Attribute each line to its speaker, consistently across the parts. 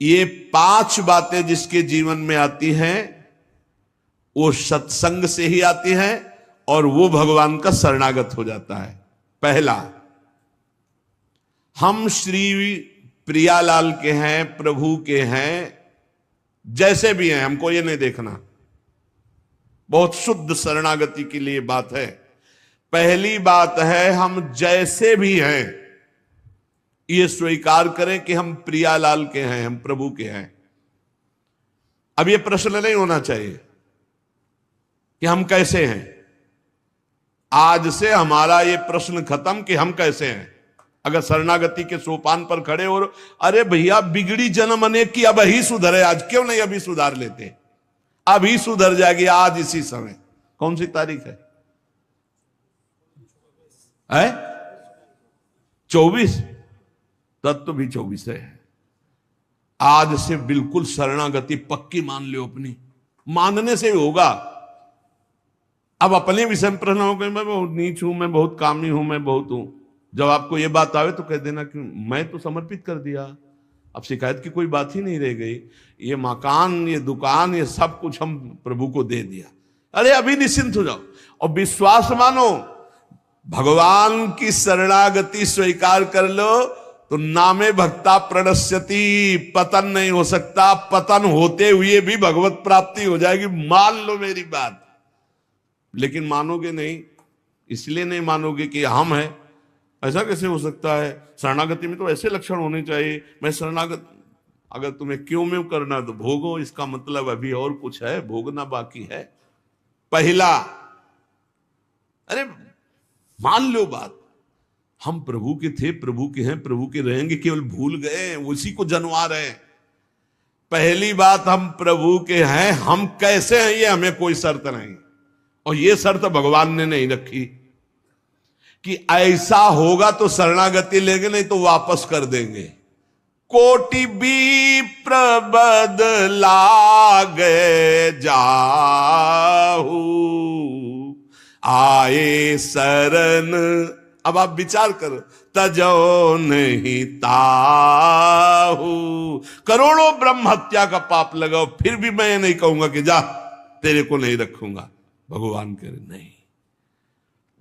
Speaker 1: ये 5 बातें जिसके जीवन में आती हैं वो सत्संग से ही आती हैं और वो भगवान का शरणागत हो जाता है। पहला, हम श्री प्रियालाल के हैं, प्रभु के हैं, जैसे भी हैं, हमको ये नहीं देखना। बहुत शुद्ध शरणागति के लिए बात है। पहली बात है हम जैसे भी हैं ये स्वीकार करें कि हम प्रियालाल के हैं, हम प्रभु के हैं। अब ये प्रश्न नहीं होना चाहिए कि हम कैसे हैं। आज से हमारा ये प्रश्न खत्म कि हम कैसे हैं। अगर शरणागति के सोपान पर खड़े हो, अरे भैया बिगड़ी जन्म अनेक की, अब ही सुधरे, आज क्यों नहीं अभी सुधार लेते, अभी सुधर जाएगी आज इसी समय। कौन सी तारीख है? 24। तत्व भी 24 है। आज से बिल्कुल शरणागति पक्की मान लो अपनी, मानने से होगा। अब अपने विषय में प्रश्न हो गए, मैं बहुत नीच हूं, मैं बहुत कामी हूं, मैं बहुत हूं। जब आपको ये बात आवे तो कह देना कि मैं तो समर्पित कर दिया, अब शिकायत की कोई बात ही नहीं रह गई। ये मकान, ये दुकान, ये सब कुछ हम प्रभु को दे दिया। अरे अभी निश्चिंत हो जाओ और विश्वास मानो, भगवान की शरणागति स्वीकार कर लो तो नामे भक्ता प्रणश्यति, पतन नहीं हो सकता। पतन होते हुए भी भगवत प्राप्ति हो जाएगी, मान लो मेरी बात। लेकिन मानोगे नहीं, इसलिए नहीं मानोगे कि हम हैं। ऐसा कैसे हो सकता है? शरणागति में तो ऐसे लक्षण होने चाहिए। मैं शरणागत, अगर तुम्हें क्यों में करना तो भोगो, इसका मतलब अभी और कुछ है, भोगना बाकी है। पहला, अरे मान लो बात, हम प्रभु के थे, प्रभु के हैं, प्रभु के रहेंगे, केवल भूल गए, उसी को जनवा रहे हैं। पहली बात, हम प्रभु के हैं, हम कैसे हैं ये हमें कोई शर्त नहीं, और ये शर्त भगवान ने नहीं रखी कि ऐसा होगा तो शरणागति लेंगे, नहीं तो वापस कर देंगे। कोटि भी प्रबदला गए जाहू, आए शरण। अब आप विचार करो, तजो नहीं ताहू। करोड़ों ब्रह्म हत्या का पाप लगाओ, फिर भी मैं नहीं कहूंगा कि जा तेरे को नहीं रखूंगा। भगवान कह रहे नहीं,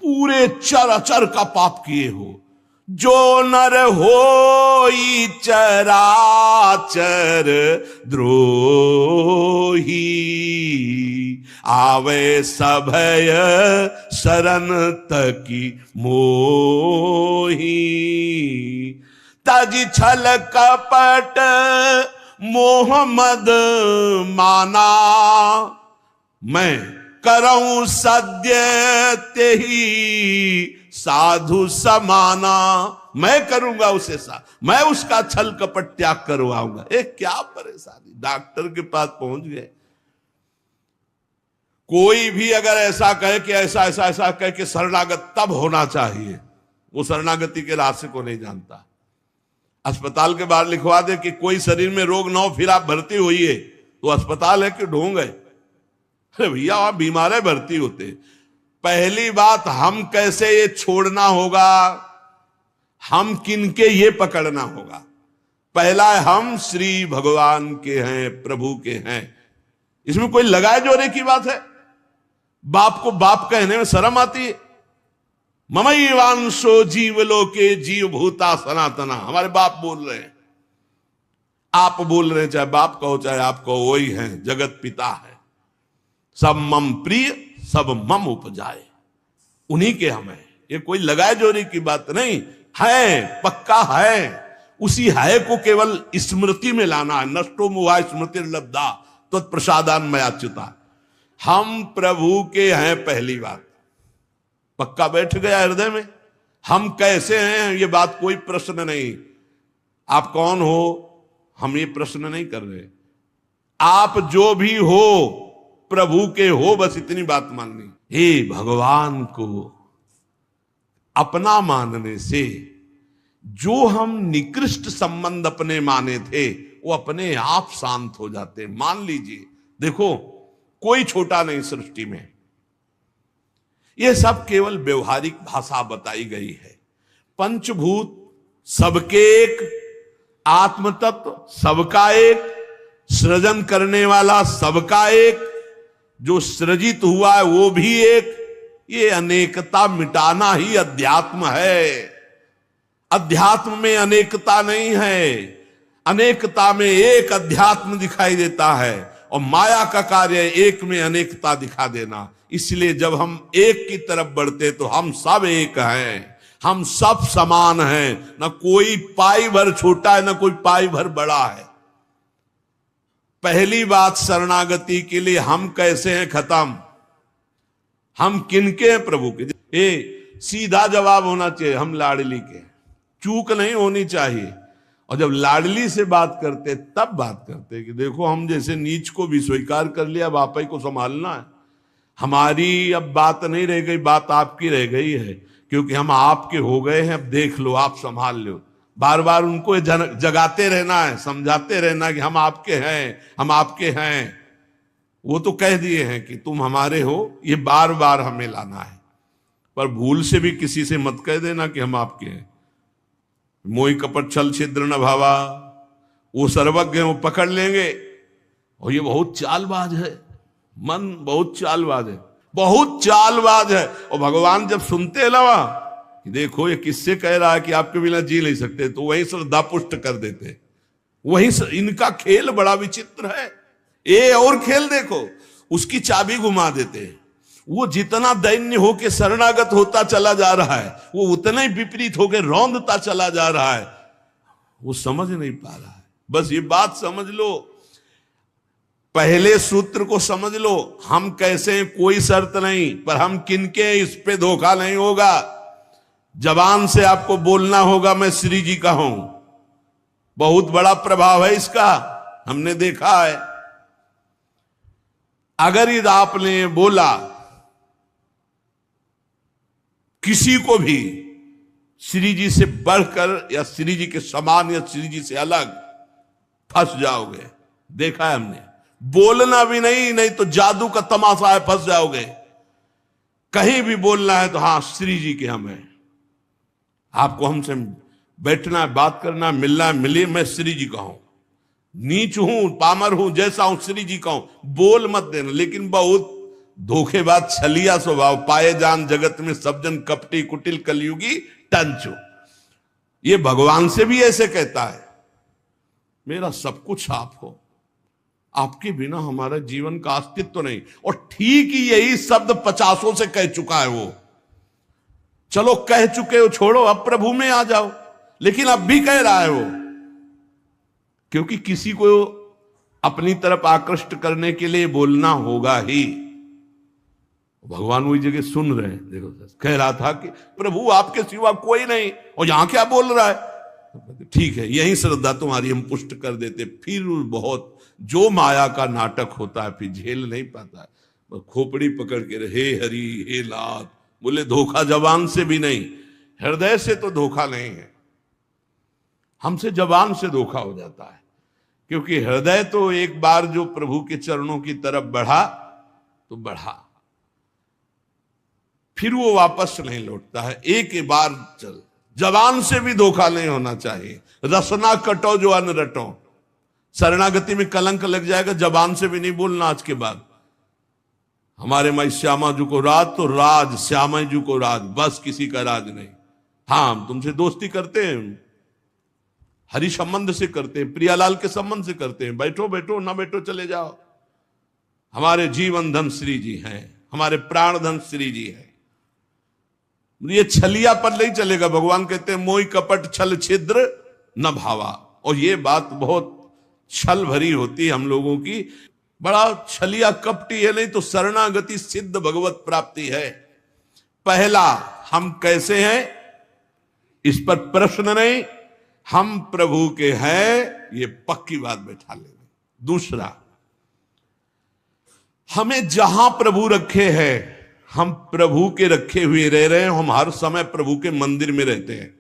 Speaker 1: पूरे चराचर का पाप किए हो, जो नर होई चराचर द्रोही, आवे सभय शरण तकी मोही। तज छल कपट मोहम्मद माना, मैं करऊं सद्य तेही साधु समाना। मैं करूंगा उसे मैं उसका छल कपट त्याग करवाऊंगा। क्या परेशानी, डॉक्टर के पास पहुंच गए। कोई भी अगर ऐसा कहे कि ऐसा ऐसा ऐसा कहे कि शरणागत तब होना चाहिए, वो शरणागति के रास्ते को नहीं जानता। अस्पताल के बाहर लिखवा दे कि कोई शरीर में रोग ना हो फिर आप भर्ती होइए, तो अस्पताल है कि ढोंग है? अरे भैया आप बीमार है, भर्ती होते। पहली बात, हम कैसे ये छोड़ना होगा, हम किनके ये पकड़ना होगा। पहला है हम श्री भगवान के हैं, प्रभु के हैं। इसमें कोई लगाए जोरे की बात है? बाप को बाप कहने में शर्म आती है। ममैवांशो जीवलोके जीव भूता सनातना, हमारे बाप बोल रहे हैं, आप बोल रहे हैं, चाहे बाप कहो चाहे आप कहो, वही है, जगत पिता है। सब मम प्रिय, सब मम उपजाए, उन्हीं के हम हैं। ये कोई लगाए जोरी की बात नहीं है, पक्का है। उसी है को केवल स्मृति में लाना है। नष्टो मुहा स्मृति लब्धा तत्प्रसादान मयाच्युता। हम प्रभु के हैं, पहली बात पक्का बैठ गया हृदय में। हम कैसे हैं ये बात कोई प्रश्न नहीं। आप कौन हो हम ये प्रश्न नहीं कर रहे। आप जो भी हो प्रभु के हो, बस इतनी बात माननी। हे भगवान को अपना मानने से जो हम निकृष्ट संबंध अपने माने थे वो अपने आप शांत हो जाते। मान लीजिए, देखो कोई छोटा नहीं सृष्टि में, यह सब केवल व्यवहारिक भाषा बताई गई है। पंचभूत सबके एक, आत्म तत्व सबका एक, सृजन करने वाला सबका एक, जो सृजित हुआ है वो भी एक। ये अनेकता मिटाना ही अध्यात्म है। अध्यात्म में अनेकता नहीं है, अनेकता में एक अध्यात्म दिखाई देता है, और माया का कार्य एक में अनेकता दिखा देना। इसलिए जब हम एक की तरफ बढ़ते तो हम सब एक हैं, हम सब समान हैं, न कोई पाई भर छोटा है न कोई पाई भर बड़ा है। पहली बात शरणागति के लिए हम कैसे हैं खत्म, हम किनके हैं प्रभु के। ये सीधा जवाब होना चाहिए, हम लाडली के, चूक नहीं होनी चाहिए। और जब लाडली से बात करते तब बात करते कि देखो हम जैसे नीच को भी स्वीकार कर लिया, अब आप ही को संभालना है। हमारी अब बात नहीं रह गई, बात आपकी रह गई है, क्योंकि हम आपके हो गए हैं। अब देख लो, आप संभाल लो। बार बार उनको जगाते रहना है, समझाते रहना कि हम आपके हैं, हम आपके हैं। वो तो कह दिए हैं कि तुम हमारे हो, ये बार बार हमें लाना है। पर भूल से भी किसी से मत कह देना कि हम आपके हैं। मोहि कपट छल छिद्र न भावा, वो सर्वज्ञ हैं, वो पकड़ लेंगे। और ये बहुत चालबाज है, मन बहुत चालबाज है, बहुत चालबाज है। और भगवान जब सुनते हैं ना कि देखो ये किससे कह रहा है कि आपके बिना जी नहीं सकते, तो वहीं श्रद्धा पुष्ट कर देते। वहीं इनका खेल बड़ा विचित्र है। ये और खेल देखो, उसकी चाबी घुमा देते। वो जितना दैन्य होके शरणागत होता चला जा रहा है, वो उतना ही विपरीत होके रौंदता चला जा रहा है। वो समझ नहीं पा रहा है। बस ये बात समझ लो, पहले सूत्र को समझ लो, हम कैसे हैं कोई शर्त नहीं, पर हम किनके हैं इस पे धोखा नहीं होगा। जबान से आपको बोलना होगा मैं श्री जी का हूं, बहुत बड़ा प्रभाव है इसका, हमने देखा है। अगर यदि आपने बोला किसी को भी श्री जी से बढ़कर या श्री जी के समान या श्री जी से अलग, फंस जाओगे। देखा है हमने। बोलना भी नहीं, नहीं तो जादू का तमाशा है, फंस जाओगे। कहीं भी बोलना है तो हाँ श्री जी के हम हैं, आपको हमसे बैठना है, बात करना है, मिलना है, मिलिए, मैं श्री जी का हूं, नीच हूं, पामर हूं, जैसा हूं श्री जी का हूं, बोल मत देना। लेकिन बहुत धोखेबाज छलिया स्वभाव, पाए जान जगत में सब जन कपटी कुटिल कलयुगी टंचो। ये भगवान से भी ऐसे कहता है, मेरा सब कुछ आप हो, आपके बिना हमारा जीवन का अस्तित्व नहीं। और ठीक ही यही शब्द 50 से कह चुका है वो। चलो कह चुके हो, छोड़ो, अब प्रभु में आ जाओ। लेकिन अब भी कह रहा है वो, क्योंकि किसी को अपनी तरफ आकृष्ट करने के लिए बोलना होगा ही। भगवान वही जगह सुन रहे हैं। देखो कह रहा था कि प्रभु आपके सिवा कोई नहीं, और यहां क्या बोल रहा है। ठीक है, यही श्रद्धा तुम्हारी हम पुष्ट कर देते। फिर बहुत जो माया का नाटक होता है, फिर झेल नहीं पाता है, खोपड़ी पकड़ के हे हरि हे लात। बोले धोखा जबान से भी नहीं, हृदय से तो धोखा नहीं है, हमसे जबान से धोखा हो जाता है। क्योंकि हृदय तो एक बार जो प्रभु के चरणों की तरफ बढ़ा तो बढ़ा, फिर वो वापस नहीं लौटता है। एक बार चल, जबान से भी धोखा नहीं होना चाहिए। रसना कटो जो अन्न रटो, शरणागति में कलंक लग जाएगा। जबान से भी नहीं बोलना आज के बाद, हमारे माई श्यामा जी को राज तो राज, श्यामा जी को राज, बस किसी का राज नहीं। हाँ हम तुमसे दोस्ती करते हैं, हरि संबंध से करते हैं, प्रियालाल के संबंध से करते हैं, बैठो बैठो, ना बैठो चले जाओ। हमारे जीवन धन श्री जी हैं, हमारे प्राण धन श्री जी हैं। ये छलिया पर नहीं चलेगा। भगवान कहते हैं मोहि कपट छल छिद्र न भावा। और ये बात बहुत छल भरी होती है हम लोगों की, बड़ा छलिया कपटी है। नहीं तो शरणागति सिद्ध भगवत प्राप्ति है। पहला, हम कैसे हैं इस पर प्रश्न नहीं, हम प्रभु के हैं, ये पक्की बात बैठा लेंगे। दूसरा, हमें जहां प्रभु रखे हैं, हम प्रभु के रखे हुए रह रहे हैं। हम हर समय प्रभु के मंदिर में रहते हैं,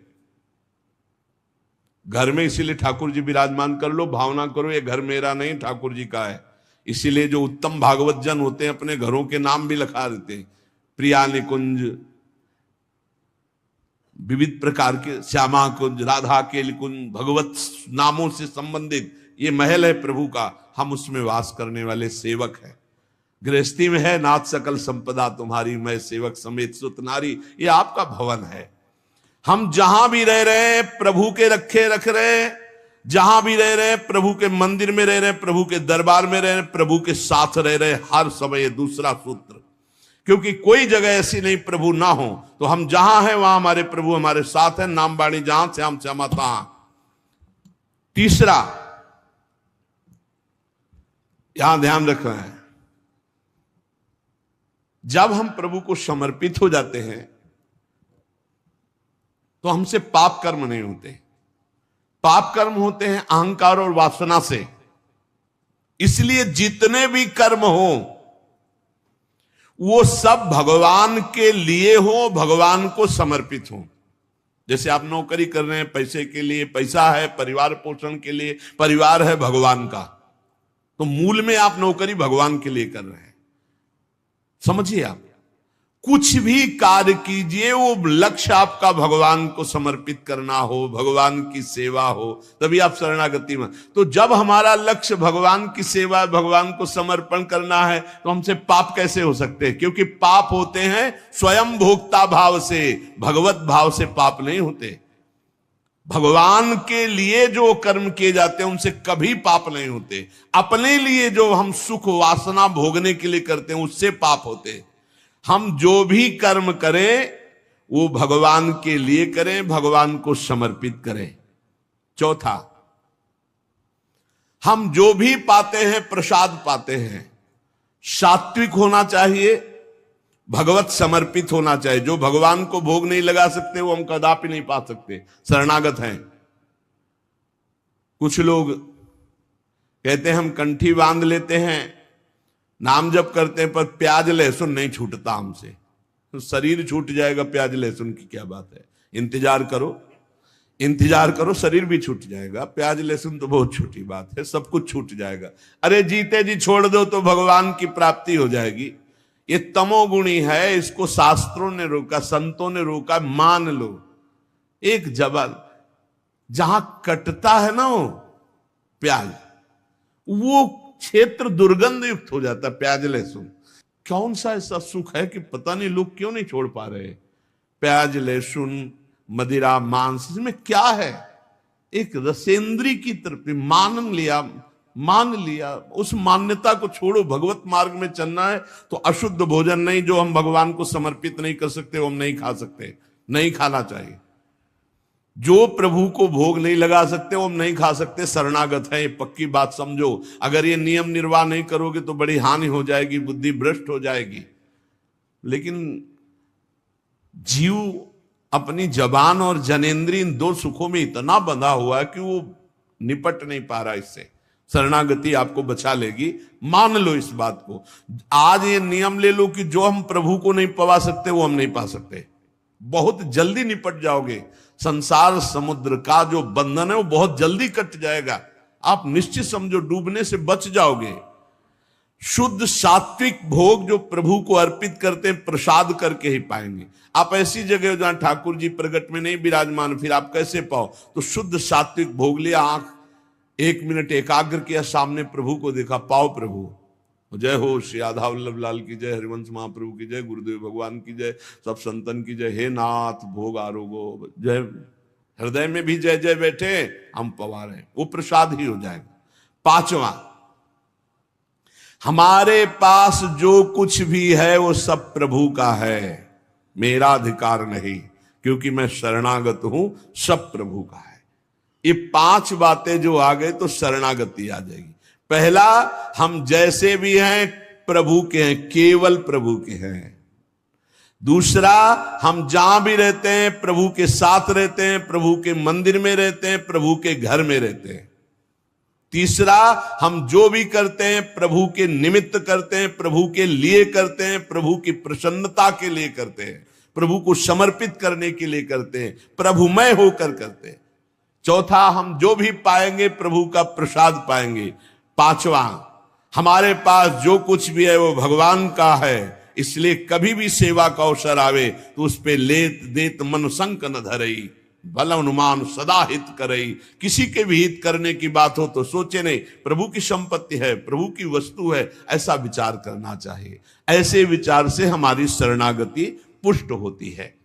Speaker 1: घर में। इसीलिए ठाकुर जी विराजमान कर लो, भावना करो ये घर मेरा नहीं ठाकुर जी का है। इसीलिए जो उत्तम भागवत जन होते हैं अपने घरों के नाम भी लिखा देते हैं, प्रिया निकुंज, विविध प्रकार के श्यामा कुंज, राधा केल कुंज, भगवत नामों से संबंधित ये महल है प्रभु का, हम उसमें वास करने वाले सेवक हैं। गृहस्थी में है नाथ सकल संपदा तुम्हारी, मैं सेवक समेत सुत नारी, ये आपका भवन है। हम जहां भी रह रहे हैं प्रभु के रखे रख रहे हैं, जहां भी रह रहे हैं प्रभु के मंदिर में रह रहे हैं, प्रभु के दरबार में रह रहे हैं, प्रभु के साथ रह रहे हैं हर समय। दूसरा सूत्र, क्योंकि कोई जगह ऐसी नहीं प्रभु ना हो, तो हम जहां हैं वहां हमारे प्रभु हमारे साथ हैं। नाम बाणी जहां श्याम श्यामा तहां। तीसरा यहां ध्यान रख रहे हैं, जब हम प्रभु को समर्पित हो जाते हैं तो हमसे पाप कर्म नहीं होते। पाप कर्म होते हैं अहंकार और वासना से। इसलिए जितने भी कर्म हो वो सब भगवान के लिए हो, भगवान को समर्पित हो। जैसे आप नौकरी कर रहे हैं पैसे के लिए, पैसा है परिवार पोषण के लिए, परिवार है भगवान का, तो मूल में आप नौकरी भगवान के लिए कर रहे हैं। समझिए, आप कुछ भी कार्य कीजिए वो लक्ष्य आपका भगवान को समर्पित करना हो, भगवान की सेवा हो, तभी आप शरणागति में। तो जब हमारा लक्ष्य भगवान की सेवा, भगवान को समर्पण करना है, तो हमसे पाप कैसे हो सकते हैं? क्योंकि पाप होते हैं स्वयं भोक्ता भाव से, भगवत भाव से पाप नहीं होते। भगवान के लिए जो कर्म किए जाते हैं उनसे कभी पाप नहीं होते। अपने लिए जो हम सुख वासना भोगने के लिए करते हैं उससे पाप होते। हम जो भी कर्म करें वो भगवान के लिए करें, भगवान को समर्पित करें। चौथा, हम जो भी पाते हैं प्रसाद पाते हैं, सात्विक होना चाहिए, भगवत समर्पित होना चाहिए। जो भगवान को भोग नहीं लगा सकते वो हम कदापि नहीं पा सकते, शरणागत हैं। कुछ लोग कहते हैं हम कंठी बांध लेते हैं, नाम जप करते हैं, पर प्याज लहसुन नहीं छूटता हमसे। तो शरीर छूट जाएगा, प्याज लहसुन की क्या बात है? इंतजार करो, इंतजार करो, शरीर भी छूट जाएगा। प्याज लहसुन तो बहुत छोटी बात है, सब कुछ छूट जाएगा। अरे जीते जी छोड़ दो तो भगवान की प्राप्ति हो जाएगी। ये तमोगुणी है, इसको शास्त्रों ने रोका, संतों ने रोका। मान लो एक जबल जहां कटता है ना वो प्याज, वो क्षेत्र दुर्गंध युक्त हो जाता है। प्याज लहसुन कौन सा ऐसा सुख है कि पता नहीं लोग क्यों नहीं छोड़ पा रहे? प्याज लहसुन मदिरा मांस, इसमें क्या है? एक रसेंद्री की तरफ मान लिया, उस मान्यता को छोड़ो। भगवत मार्ग में चलना है तो अशुद्ध भोजन नहीं, जो हम भगवान को समर्पित नहीं कर सकते वो हम नहीं खा सकते, नहीं खाना चाहिए। जो प्रभु को भोग नहीं लगा सकते वो हम नहीं खा सकते, शरणागत है। ये पक्की बात समझो। अगर ये नियम निर्वाह नहीं करोगे तो बड़ी हानि हो जाएगी, बुद्धि भ्रष्ट हो जाएगी। लेकिन जीव अपनी जबान और जनेंद्रिय इन दो सुखों में इतना बंधा हुआ है कि वो निपट नहीं पा रहा इससे। शरणागति आपको बचा लेगी, मान लो इस बात को। आज ये नियम ले लो कि जो हम प्रभु को नहीं पवा सकते वो हम नहीं पा सकते। बहुत जल्दी निपट जाओगे। संसार समुद्र का जो बंधन है वो बहुत जल्दी कट जाएगा। आप निश्चित समझो, डूबने से बच जाओगे। शुद्ध सात्विक भोग जो प्रभु को अर्पित करते हैं प्रसाद करके ही पाएंगे। आप ऐसी जगह जहां ठाकुर जी प्रगट में नहीं विराजमान, फिर आप कैसे पाओ? तो शुद्ध सात्विक भोग लिया, आंख 1 मिनट एकाग्र किया, सामने प्रभु को देखा, पाओ प्रभु। जय हो श्री राधा वल्लभ लाल की जय, हरिवंश महाप्रभु की जय, गुरुदेव भगवान की जय, सब संतन की जय। हे नाथ भोग आरोगो जय। हृदय में भी जय जय बैठे, हम पवा रहे, वो प्रसाद ही हो जाएगा। पांचवा, हमारे पास जो कुछ भी है वो सब प्रभु का है, मेरा अधिकार नहीं, क्योंकि मैं शरणागत हूं, सब प्रभु का है। ये 5 बातें जो आ गए तो शरणागति आ जाएगी। पहला, हम जैसे भी हैं प्रभु के हैं, केवल प्रभु के हैं। दूसरा, हम जहां भी रहते हैं प्रभु के साथ रहते हैं, प्रभु के मंदिर में रहते हैं, प्रभु के घर में रहते हैं। तीसरा, हम जो भी करते हैं प्रभु के निमित्त करते हैं, प्रभु के लिए करते हैं, प्रभु की प्रसन्नता के लिए करते हैं, प्रभु को समर्पित करने के लिए करते हैं, प्रभुमय होकर करते हैं। चौथा, हम जो भी पाएंगे प्रभु का प्रसाद पाएंगे। पांचवा, हमारे पास जो कुछ भी है वो भगवान का है, इसलिए कभी भी सेवा का अवसर आवे तो उस पे लेत देत मन संक न धरई, भल अनुमान सदा हित करई। किसी के भी हित करने की बात हो तो सोचे नहीं, प्रभु की संपत्ति है, प्रभु की वस्तु है, ऐसा विचार करना चाहिए। ऐसे विचार से हमारी शरणागति पुष्ट होती है।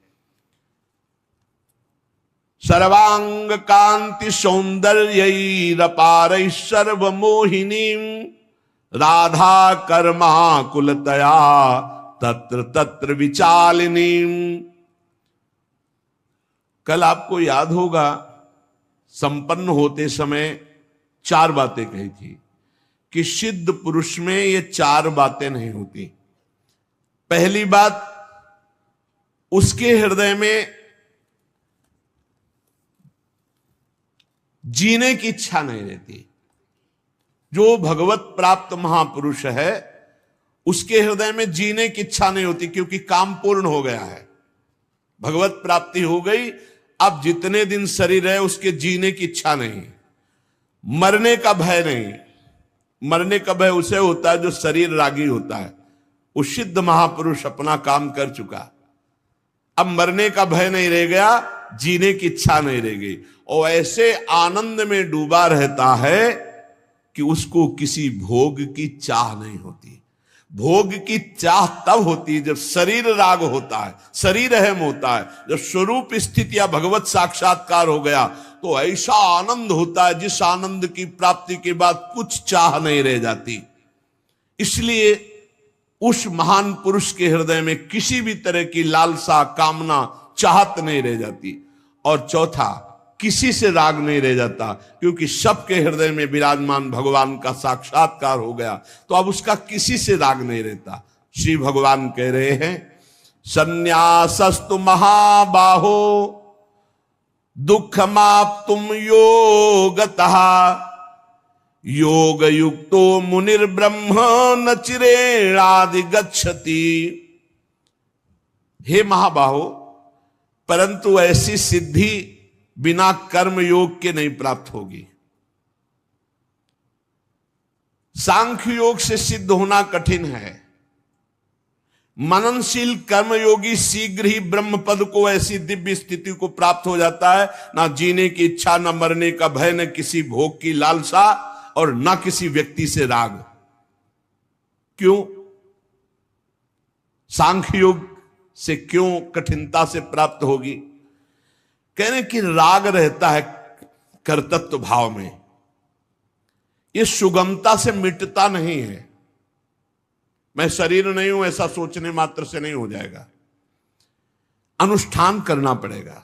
Speaker 1: सर्वांग कांति सौंदर्यैरपारैः सर्वमोहिनीं, राधा कर्मा कुलतया तत्र तत्र विचालिनीं। कल आपको याद होगा संपन्न होते समय 4 बातें कही थी कि सिद्ध पुरुष में ये 4 बातें नहीं होती। पहली बात, उसके हृदय में जीने की इच्छा नहीं रहती। जो भगवत प्राप्त महापुरुष है उसके हृदय में जीने की इच्छा नहीं होती, क्योंकि काम पूर्ण हो गया है, भगवत प्राप्ति हो गई। अब जितने दिन शरीर है उसके जीने की इच्छा नहीं, मरने का भय नहीं। मरने का भय उसे होता है जो शरीर रागी होता है। वो सिद्ध महापुरुष अपना काम कर चुका, अब मरने का भय नहीं रह गया, जीने की इच्छा नहीं रह गई, और ऐसे आनंद में डूबा रहता है कि उसको किसी भोग की चाह नहीं होती। भोग की चाह तब होती है जब शरीर राग होता है, शरीर अहम होता है। जब स्वरूप स्थिति या भगवत साक्षात्कार हो गया तो ऐसा आनंद होता है जिस आनंद की प्राप्ति के बाद कुछ चाह नहीं रह जाती। इसलिए उस महान पुरुष के हृदय में किसी भी तरह की लालसा, कामना, चाहत नहीं रह जाती। और चौथा, किसी से राग नहीं रह जाता, क्योंकि सबके हृदय में विराजमान भगवान का साक्षात्कार हो गया, तो अब उसका किसी से राग नहीं रहता। श्री भगवान कह रहे हैं, संन्यासस्तु महाबाहो दुःखमाप्तुम योगतः, योग युक्तो मुनिर्ब्रह्म न चिरेणादि गच्छति। हे महाबाहो, परंतु ऐसी सिद्धि बिना कर्म योग के नहीं प्राप्त होगी। सांख्य योग से सिद्ध होना कठिन है। मननशील कर्मयोगी शीघ्र ही ब्रह्म पद को, ऐसी दिव्य स्थिति को प्राप्त हो जाता है। ना जीने की इच्छा, ना मरने का भय, न किसी भोग की लालसा, और ना किसी व्यक्ति से राग। क्यों? सांख्य योग से क्यों कठिनता से प्राप्त होगी? कहने कि राग रहता है कर्तृत्व भाव में, ये सुगमता से मिटता नहीं है। मैं शरीर नहीं हूं ऐसा सोचने मात्र से नहीं हो जाएगा, अनुष्ठान करना पड़ेगा।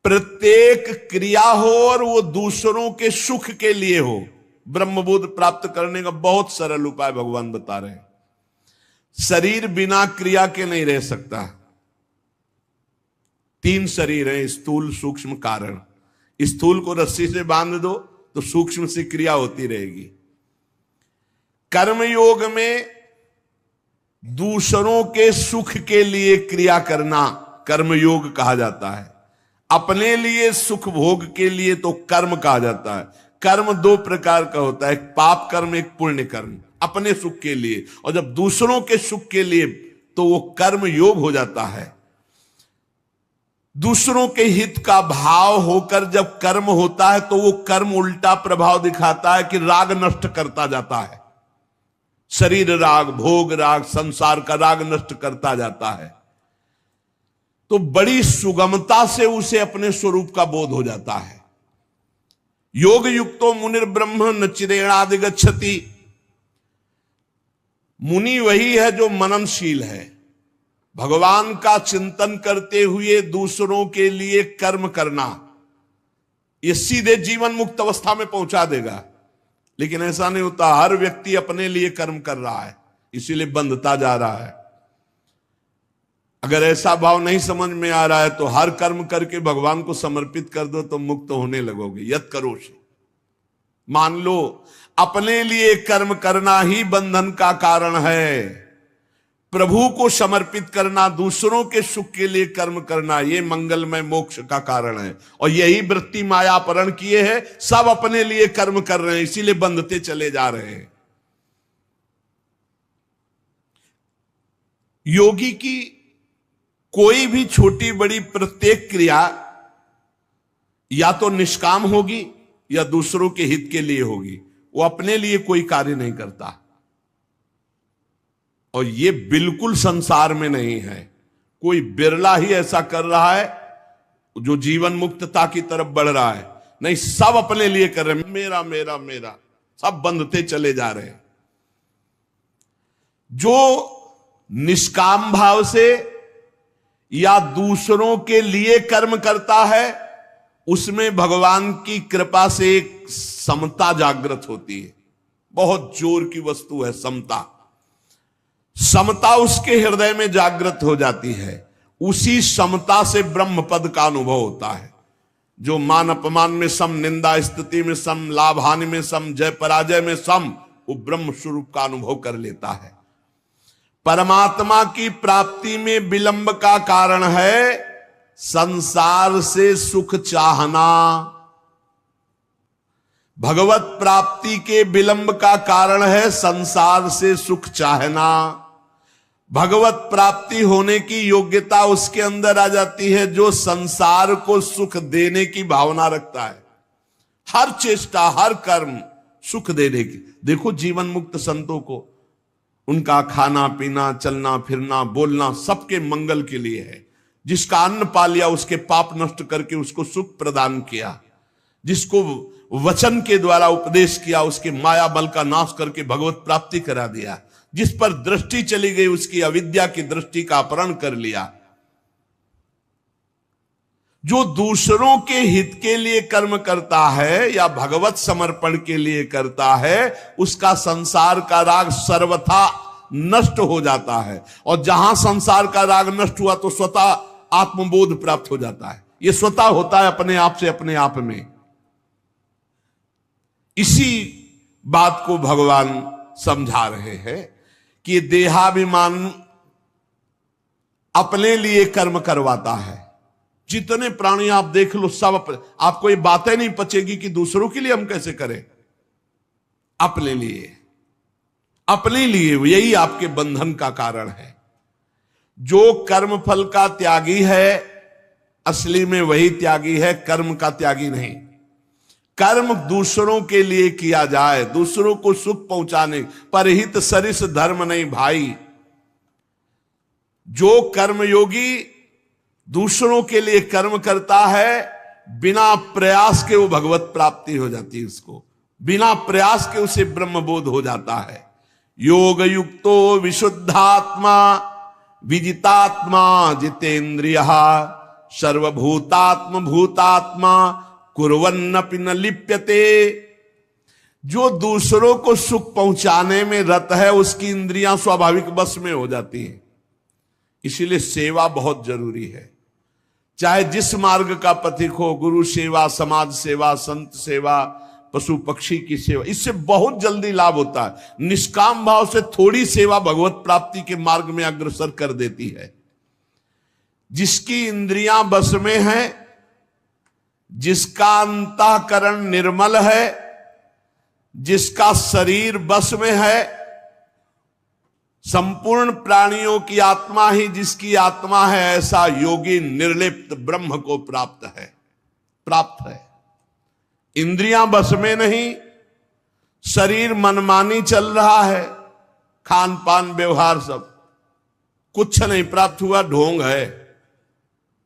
Speaker 1: प्रत्येक क्रिया हो और वो दूसरों के सुख के लिए हो। ब्रह्मबोध प्राप्त करने का बहुत सरल उपाय भगवान बता रहे हैं। शरीर बिना क्रिया के नहीं रह सकता। 3 शरीर है, स्थूल, सूक्ष्म, कारण। स्थूल को रस्सी से बांध दो तो सूक्ष्म से क्रिया होती रहेगी। कर्मयोग में दूसरों के सुख के लिए क्रिया करना कर्मयोग कहा जाता है। अपने लिए सुख भोग के लिए तो कर्म कहा जाता है। कर्म 2 प्रकार का होता है, एक पाप कर्म, एक पुण्य कर्म। अपने सुख के लिए, और जब दूसरों के सुख के लिए तो वो कर्म योग हो जाता है। दूसरों के हित का भाव होकर जब कर्म होता है तो वो कर्म उल्टा प्रभाव दिखाता है कि राग नष्ट करता जाता है। शरीर राग, भोग राग, संसार का राग नष्ट करता जाता है। तो बड़ी सुगमता से उसे अपने स्वरूप का बोध हो जाता है। योग युक्तो मुनिर्ब्रह्म न चिरेणादि गच्छति। मुनि वही है जो मननशील है, भगवान का चिंतन करते हुए दूसरों के लिए कर्म करना, ये सीधे जीवन मुक्त अवस्था में पहुंचा देगा। लेकिन ऐसा नहीं होता, हर व्यक्ति अपने लिए कर्म कर रहा है, इसीलिए बंधता जा रहा है। अगर ऐसा भाव नहीं समझ में आ रहा है तो हर कर्म करके भगवान को समर्पित कर दो तो मुक्त होने लगोगे। यत करोषि, मान लो अपने लिए कर्म करना ही बंधन का कारण है। प्रभु को समर्पित करना, दूसरों के सुख के लिए कर्म करना, यह मंगलमय मोक्ष का कारण है। और यही वृत्ति मायापरण किए है, सब अपने लिए कर्म कर रहे हैं, इसीलिए बंधते चले जा रहे हैं। योगी की कोई भी छोटी बड़ी प्रत्येक क्रिया या तो निष्काम होगी या दूसरों के हित के लिए होगी। वो अपने लिए कोई कार्य नहीं करता। और ये बिल्कुल संसार में नहीं है। कोई बिरला ही ऐसा कर रहा है जो जीवन मुक्तता की तरफ बढ़ रहा है। नहीं, सब अपने लिए कर रहे हैं, मेरा मेरा मेरा, सब बंधते चले जा रहे हैं। जो निष्काम भाव से या दूसरों के लिए कर्म करता है, उसमें भगवान की कृपा से एक समता जागृत होती है। बहुत जोर की वस्तु है समता। समता उसके हृदय में जागृत हो जाती है। उसी समता से ब्रह्म पद का अनुभव होता है। जो मान अपमान में सम, निंदा स्तुति में सम, लाभ हानि में सम, जय पराजय में सम, वो ब्रह्म स्वरूप का अनुभव कर लेता है। परमात्मा की प्राप्ति में विलंब का कारण है संसार से सुख चाहना। भगवत प्राप्ति के विलंब का कारण है संसार से सुख चाहना। भगवत प्राप्ति होने की योग्यता उसके अंदर आ जाती है जो संसार को सुख देने की भावना रखता है। हर चेष्टा, हर कर्म सुख देने की। देखो जीवन मुक्त संतों को, उनका खाना पीना, चलना फिरना, बोलना सबके मंगल के लिए है। जिसका अन्न पा लिया उसके पाप नष्ट करके उसको सुख प्रदान किया। जिसको वचन के द्वारा उपदेश किया उसके माया बल का नाश करके भगवत प्राप्ति करा दिया। जिस पर दृष्टि चली गई उसकी अविद्या की दृष्टि का अपहरण कर लिया। जो दूसरों के हित के लिए कर्म करता है या भगवत समर्पण के लिए करता है, उसका संसार का राग सर्वथा नष्ट हो जाता है। और जहां संसार का राग नष्ट हुआ तो स्वतः आत्मबोध प्राप्त हो जाता है। यह स्वतः होता है अपने आप से, अपने आप में। इसी बात को भगवान समझा रहे हैं कि देहाभिमान अपने लिए कर्म करवाता है। जितने प्राणी आप देख लो सब आपको ये बातें नहीं पचेगी कि दूसरों के लिए हम कैसे करें। अपने लिए, अपने लिए, यही आपके बंधन का कारण है। जो कर्म फल का त्यागी है असली में वही त्यागी है, कर्म का त्यागी नहीं। कर्म दूसरों के लिए किया जाए, दूसरों को सुख पहुंचाने, परहित सरिस धर्म नहीं भाई। जो कर्मयोगी दूसरों के लिए कर्म करता है, बिना प्रयास के वो भगवत प्राप्ति हो जाती है उसको। बिना प्रयास के उसे ब्रह्मबोध हो जाता है। योग युक्तो विशुद्धात्मा विजितात्मा जितेन्द्रिय सर्वभूतात्म भूतात्मा कुर्वन्नपि न लिप्यते। जो दूसरों को सुख पहुंचाने में रत है उसकी इंद्रियां स्वाभाविक बस में हो जाती हैं। इसीलिए सेवा बहुत जरूरी है। चाहे जिस मार्ग का पथिक हो, गुरु सेवा, समाज सेवा, संत सेवा, पशु पक्षी की सेवा, इससे बहुत जल्दी लाभ होता है। निष्काम भाव से थोड़ी सेवा भगवत प्राप्ति के मार्ग में अग्रसर कर देती है। जिसकी इंद्रियां बस में है, जिसका अंतःकरण निर्मल है, जिसका शरीर बस में है, संपूर्ण प्राणियों की आत्मा ही जिसकी आत्मा है, ऐसा योगी निर्लिप्त ब्रह्म को प्राप्त है। इंद्रियां बस में नहीं, शरीर मनमानी चल रहा है, खान पान व्यवहार सब कुछ नहीं प्राप्त हुआ, ढोंग है।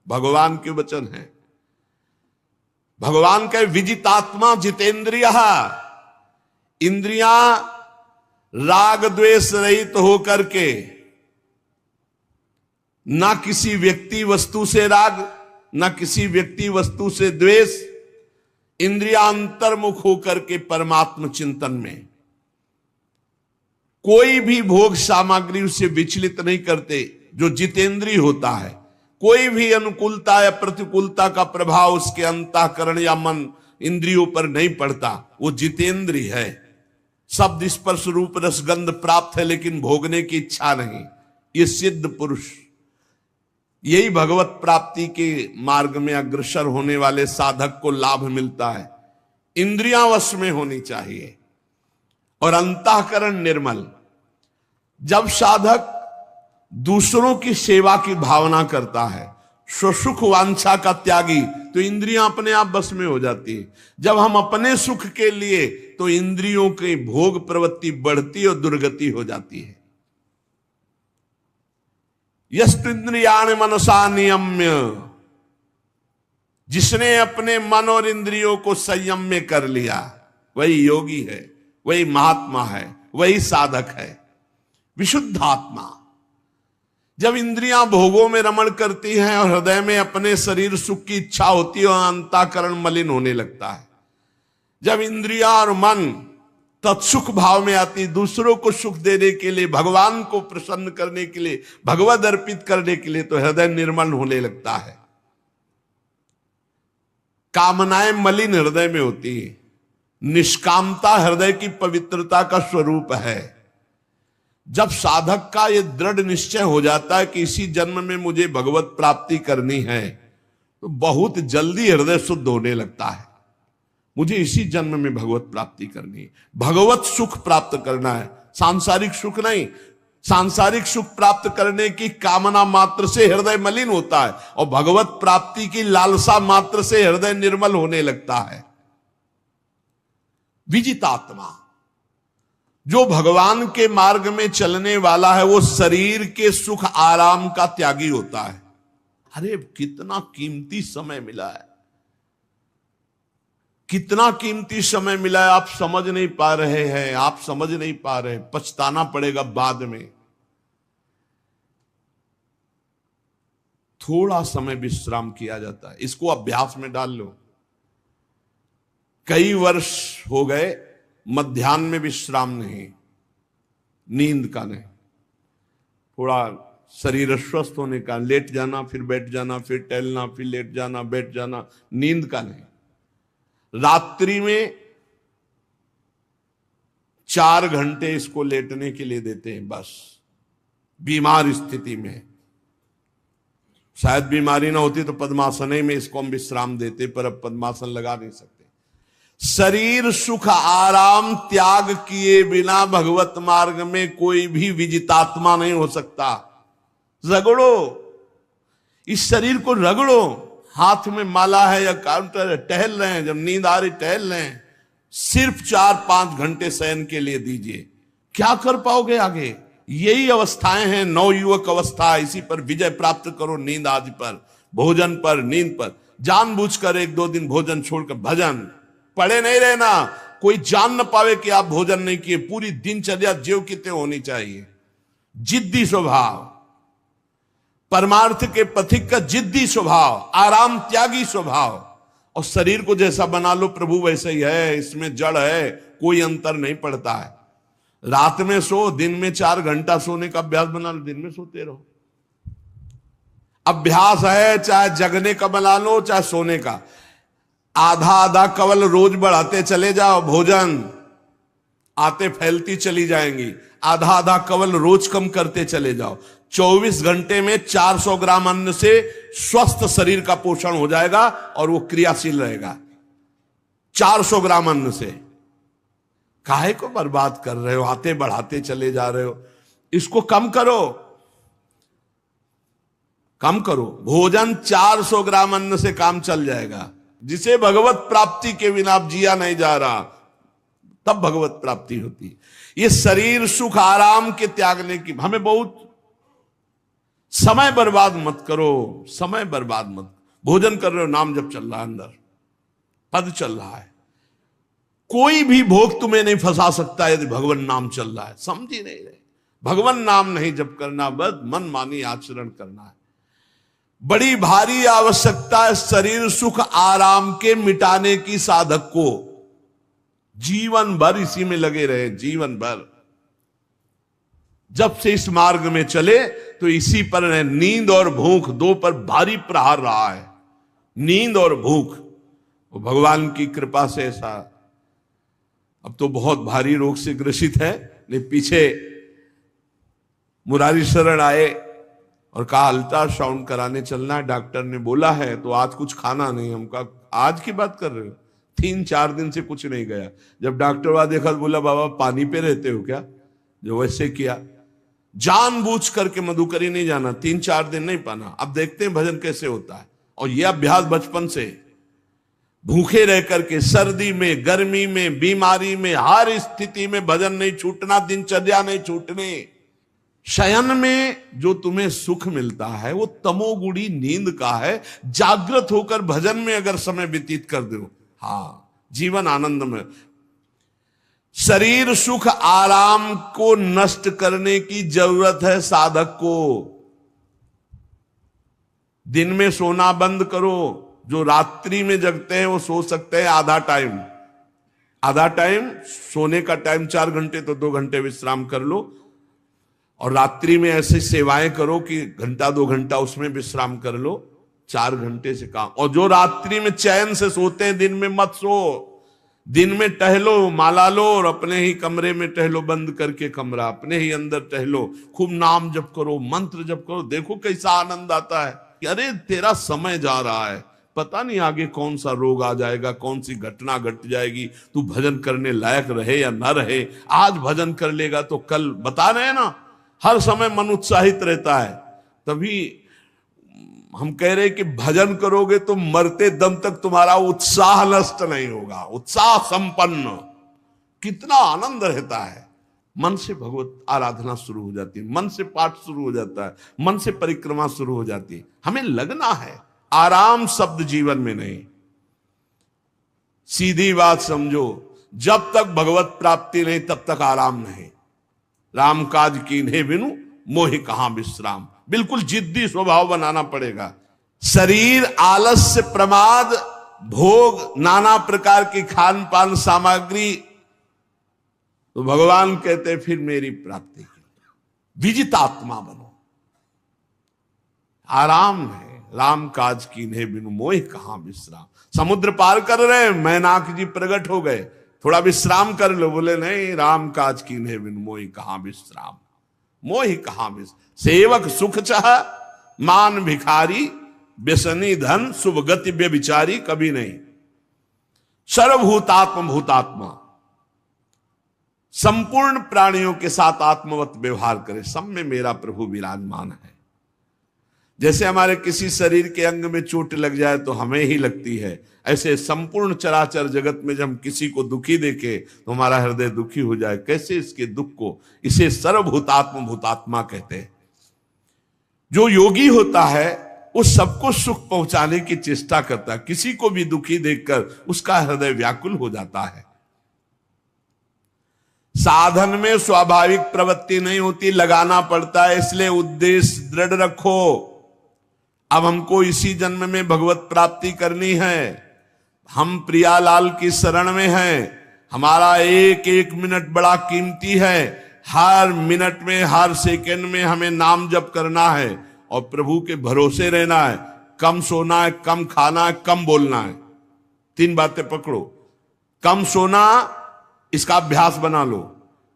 Speaker 1: भगवान के वचन है। भगवान कहे विजितात्मा जितेंद्रिय। इंद्रियां राग द्वेष रहित होकर के, ना किसी व्यक्ति वस्तु से राग, ना किसी व्यक्ति वस्तु से द्वेष, इंद्रियां अंतर्मुख होकर के परमात्म चिंतन में, कोई भी भोग सामग्री उसे विचलित नहीं करते। जो जितेंद्रिय होता है, कोई भी अनुकूलता या प्रतिकूलता का प्रभाव उसके अंतःकरण या मन इंद्रियों पर नहीं पड़ता, वो जितेंद्रिय है। शब्द स्पर्श रूप रसगंध प्राप्त है लेकिन भोगने की इच्छा नहीं, ये सिद्ध पुरुष। यही भगवत प्राप्ति के मार्ग में अग्रसर होने वाले साधक को लाभ मिलता है। इंद्रियां वश में होनी चाहिए और अंतःकरण निर्मल। जब साधक दूसरों की सेवा की भावना करता है, स्वसुख वांछा का त्यागी, तो इंद्रियां अपने आप बस में हो जाती है। जब हम अपने सुख के लिए, तो इंद्रियों की भोग प्रवृत्ति बढ़ती और दुर्गति हो जाती है। यस्तु इंद्रियाण मनसा नियम्य, जिसने अपने मन और इंद्रियों को संयम में कर लिया, वही योगी है, वही महात्मा है, वही साधक है, विशुद्ध आत्मा। जब इंद्रियां भोगों में रमण करती हैं और हृदय में अपने शरीर सुख की इच्छा होती है और अंतःकरण मलिन होने लगता है। जब इंद्रियां और मन तत्सुख भाव में आती, दूसरों को सुख देने के लिए, भगवान को प्रसन्न करने के लिए, भगवद अर्पित करने के लिए, तो हृदय निर्मल होने लगता है। कामनाएं मलिन हृदय में होती है। निष्कामता हृदय की पवित्रता का स्वरूप है। जब साधक का यह दृढ़ निश्चय हो जाता है कि इसी जन्म में मुझे भगवत प्राप्ति करनी है, तो बहुत जल्दी हृदय शुद्ध होने लगता है। मुझे इसी जन्म में भगवत प्राप्ति करनी है, भगवत सुख प्राप्त करना है, सांसारिक सुख नहीं। सांसारिक सुख प्राप्त करने की कामना मात्र से हृदय मलिन होता है, और भगवत प्राप्ति की लालसा मात्र से हृदय निर्मल होने लगता है। विजितात्मा, जो भगवान के मार्ग में चलने वाला है, वो शरीर के सुख आराम का त्यागी होता है। अरे कितना कीमती समय मिला है, कितना कीमती समय मिला है, आप समझ नहीं पा रहे हैं, आप समझ नहीं पा रहे, पछताना पड़ेगा बाद में। थोड़ा समय विश्राम किया जाता है, इसको अभ्यास में डाल लो। कई वर्ष हो गए मध्याह्न में विश्राम नहीं, नींद का नहीं, थोड़ा शरीर स्वस्थ होने का, लेट जाना फिर बैठ जाना, फिर टहलना, फिर लेट जाना बैठ जाना, नींद का नहीं। रात्रि में 4 घंटे इसको लेटने के लिए देते हैं बस, बीमार स्थिति में। शायद बीमारी ना होती तो पद्मासन में इसको हम विश्राम देते, पर अब पद्मासन लगा नहीं सकते। शरीर सुख आराम त्याग किए बिना भगवत मार्ग में कोई भी विजितात्मा नहीं हो सकता। रगड़ो, इस शरीर को रगड़ो, हाथ में माला है या काउंटर है, टहल रहे हैं, जब नींद आ रही टहल रहे हैं, सिर्फ 4-5 घंटे शयन के लिए दीजिए। क्या कर पाओगे आगे? यही अवस्थाएं हैं, नवयुवक अवस्था। इसी पर विजय प्राप्त करो, नींद आदि पर, भोजन पर, नींद पर। जानबूझकर 1-2 दिन भोजन छोड़कर भजन पड़े नहीं रहना, कोई जान न पावे कि आप भोजन नहीं किए। पूरी दिनचर्या ज्यों की त्यों होनी चाहिए। जिद्दी स्वभाव, परमार्थ के पथिक का जिद्दी स्वभाव, आराम त्यागी स्वभाव। और शरीर को जैसा बना लो प्रभु वैसे ही है, इसमें जड़ है, कोई अंतर नहीं पड़ता है। रात में सो, दिन में 4 घंटा सोने का अभ्यास बना लो, दिन में सोते रहो। अभ्यास है, चाहे जगने का बना लो चाहे सोने का। आधा आधा कवल रोज बढ़ाते चले जाओ, भोजन आते फैलती चली जाएंगी। आधा आधा कवल रोज कम करते चले जाओ। 24 घंटे में 400 ग्राम अन्न से स्वस्थ शरीर का पोषण हो जाएगा और वो क्रियाशील रहेगा। 400 ग्राम अन्न से काहे को बर्बाद कर रहे हो? आते बढ़ाते चले जा रहे हो। इसको कम करो, कम करो। भोजन 400 ग्राम अन्न से काम चल जाएगा। जिसे भगवत प्राप्ति के बिना जिया नहीं जा रहा, तब भगवत प्राप्ति होती है। ये शरीर सुख आराम के त्यागने की, हमें बहुत समय बर्बाद मत करो, समय बर्बाद मत। भोजन कर रहे हो, नाम जब चल रहा है, अंदर पद चल रहा है, कोई भी भोग तुम्हें नहीं फंसा सकता यदि भगवान नाम चल रहा है। समझ ही नहीं रहे, भगवान नाम नहीं जब करना, बस मन मानी आचरण करना है। बड़ी भारी आवश्यकता है शरीर सुख आराम के मिटाने की साधक को। जीवन भर इसी में लगे रहे, जीवन भर। जब से इस मार्ग में चले तो इसी पर है। नींद और भूख, 2 पर भारी प्रहार रहा है, नींद और भूख। वो भगवान की कृपा से ऐसा, अब तो बहुत भारी रोग से ग्रसित है। नहीं, पीछे मुरारी शरण आए और कहा अल्ट्रासाउंड कराने चलना है, डॉक्टर ने बोला है, तो आज कुछ खाना नहीं। हम कहा आज की बात कर रहे हो? 3-4 दिन से कुछ नहीं गया। जब डॉक्टर वहां देखा तो बोला बाबा पानी पे रहते हो क्या? जो वैसे किया, जानबूझ करके मधुकरी नहीं जाना, 3-4 दिन नहीं पाना। अब देखते हैं भजन कैसे होता है। और यह अभ्यास बचपन से, भूखे रह करके, सर्दी में, गर्मी में, बीमारी में, हर स्थिति में भजन नहीं छूटना, दिनचर्या नहीं छूटने। शयन में जो तुम्हें सुख मिलता है वो तमोगुणी नींद का है। जागृत होकर भजन में अगर समय व्यतीत कर दो, हाँ, जीवन आनंद में। शरीर सुख आराम को नष्ट करने की जरूरत है साधक को। दिन में सोना बंद करो। जो रात्रि में जगते हैं वो सो सकते हैं आधा टाइम। सोने का टाइम 4 घंटे, तो 2 घंटे विश्राम कर लो। और रात्रि में ऐसी सेवाएं करो कि घंटा 2 घंटा उसमें विश्राम कर लो। 4 घंटे से काम। और जो रात्रि में चैन से सोते हैं, दिन में मत सो। दिन में टहलो, माला लो और अपने ही कमरे में टहलो, बंद करके कमरा, अपने ही अंदर टहलो, खूब नाम जप करो, मंत्र जप करो। देखो कैसा आनंद आता है कि अरे तेरा समय जा रहा है, पता नहीं आगे कौन सा रोग आ जाएगा, कौन सी घटना घट जाएगी, तू भजन करने लायक रहे या ना रहे। आज भजन कर लेगा तो कल, बता रहे हैं ना, हर समय मन उत्साहित रहता है। तभी हम कह रहे कि भजन करोगे तो मरते दम तक तुम्हारा उत्साह नष्ट नहीं होगा, उत्साह संपन्न। कितना आनंद रहता है। मन से भगवत आराधना शुरू हो जाती है, मन से पाठ शुरू हो जाता है, मन से परिक्रमा शुरू हो जाती है। हमें लगना है, आराम शब्द जीवन में नहीं। सीधी बात समझो, जब तक भगवत प्राप्ति नहीं तब तक आराम नहीं। राम काज कीन्हे बिनु मोहि कहां विश्राम। बिल्कुल जिद्दी स्वभाव बनाना पड़ेगा। शरीर, आलस्य, प्रमाद, भोग, नाना प्रकार की खान पान सामग्री, तो भगवान कहते फिर मेरी प्राप्ति की विजितात्मा बनो। आराम है, राम काज कीन्हे बिनु मोहि कहां विश्राम। समुद्र पार कर रहे, मैनाक जी प्रकट हो गए, थोड़ा विश्राम कर लो। बोले नहीं, राम काज कीन्हे बिनु मोहि कहां विश्राम। मोहि कहां विश्राम। सेवक सुख चाह, मान भिखारी, व्यसनी धन, शुभ गति व्यभिचारी, कभी नहीं। सर्वभूतात्म भूतात्मा, संपूर्ण प्राणियों के साथ आत्मवत व्यवहार करे। सब में मेरा प्रभु विराजमान है। जैसे हमारे किसी शरीर के अंग में चोट लग जाए तो हमें ही लगती है, ऐसे संपूर्ण चराचर जगत में जब हम किसी को दुखी देखे तो हमारा हृदय दुखी हो जाए। कैसे इसके दुख को, इसे सर्वभूतात्म भूतात्मा कहते हैं। जो योगी होता है वो सबको सुख पहुंचाने की चेष्टा करता है। किसी को भी दुखी देखकर उसका हृदय व्याकुल हो जाता है। साधन में स्वाभाविक प्रवृत्ति नहीं होती, लगाना पड़ता है। इसलिए उद्देश्य दृढ़ रखो। अब हमको इसी जन्म में भगवत प्राप्ति करनी है। हम प्रियालाल की शरण में हैं। हमारा एक एक मिनट बड़ा कीमती है। हर मिनट में, हर सेकंड में हमें नाम जप करना है और प्रभु के भरोसे रहना है। कम सोना है, कम खाना है, कम बोलना है। 3 बातें पकड़ो। कम सोना, इसका अभ्यास बना लो।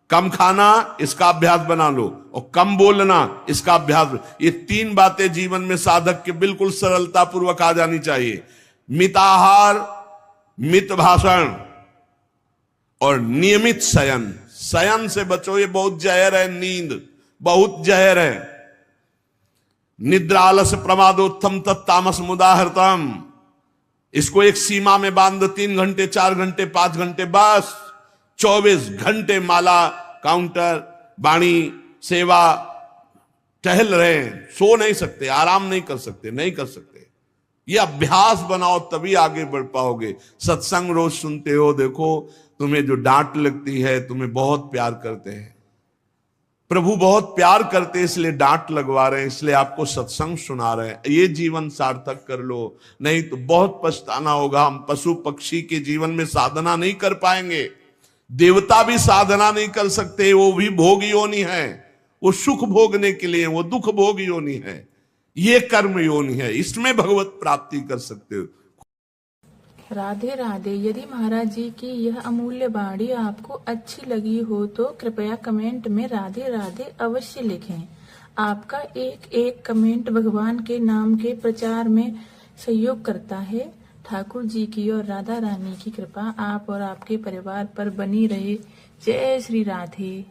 Speaker 1: कम खाना, इसका अभ्यास बना लो। और कम बोलना, इसका अभ्यास। ये 3 बातें जीवन में साधक के बिल्कुल सरलता पूर्वक आ जानी चाहिए। मिताहार, मित भाषण और नियमित शयन। शयन से बचो, ये बहुत जहर है। नींद बहुत जहर है। निद्रा आलस प्रमादोत्थम तत्तामस मुदाहृतम। इसको एक सीमा में बांध दो। 3 घंटे, 4 घंटे, 5 घंटे, बस 24 घंटे माला, काउंटर, वाणी, सेवा, टहल रहे हैं। सो नहीं सकते, आराम नहीं कर सकते, नहीं कर सकते। ये अभ्यास बनाओ तभी आगे बढ़ पाओगे। सत्संग रोज सुनते हो, देखो तुम्हें जो डांट लगती है, तुम्हें बहुत प्यार करते हैं। प्रभु बहुत प्यार करते हैं, इसलिए डांट लगवा रहे हैं, इसलिए आपको सत्संग सुना रहे हैं। ये जीवन सार्थक कर लो, नहीं तो बहुत पछताना होगा। हम पशु पक्षी के जीवन में साधना नहीं कर पाएंगे। देवता भी साधना नहीं कर सकते, वो भी भोग योनि है। वो सुख भोगने के लिए, वो दुख भोग योनि है। ये कर्म योनि है, इसमें भगवत प्राप्ति कर सकते हो।
Speaker 2: राधे राधे। यदि महाराज जी की यह अमूल्य वाणी आपको अच्छी लगी हो तो कृपया कमेंट में राधे राधे अवश्य लिखें। आपका एक एक कमेंट भगवान के नाम के प्रचार में सहयोग करता है। ठाकुर जी की और राधा रानी की कृपा आप और आपके परिवार पर बनी रहे। जय श्री राधे।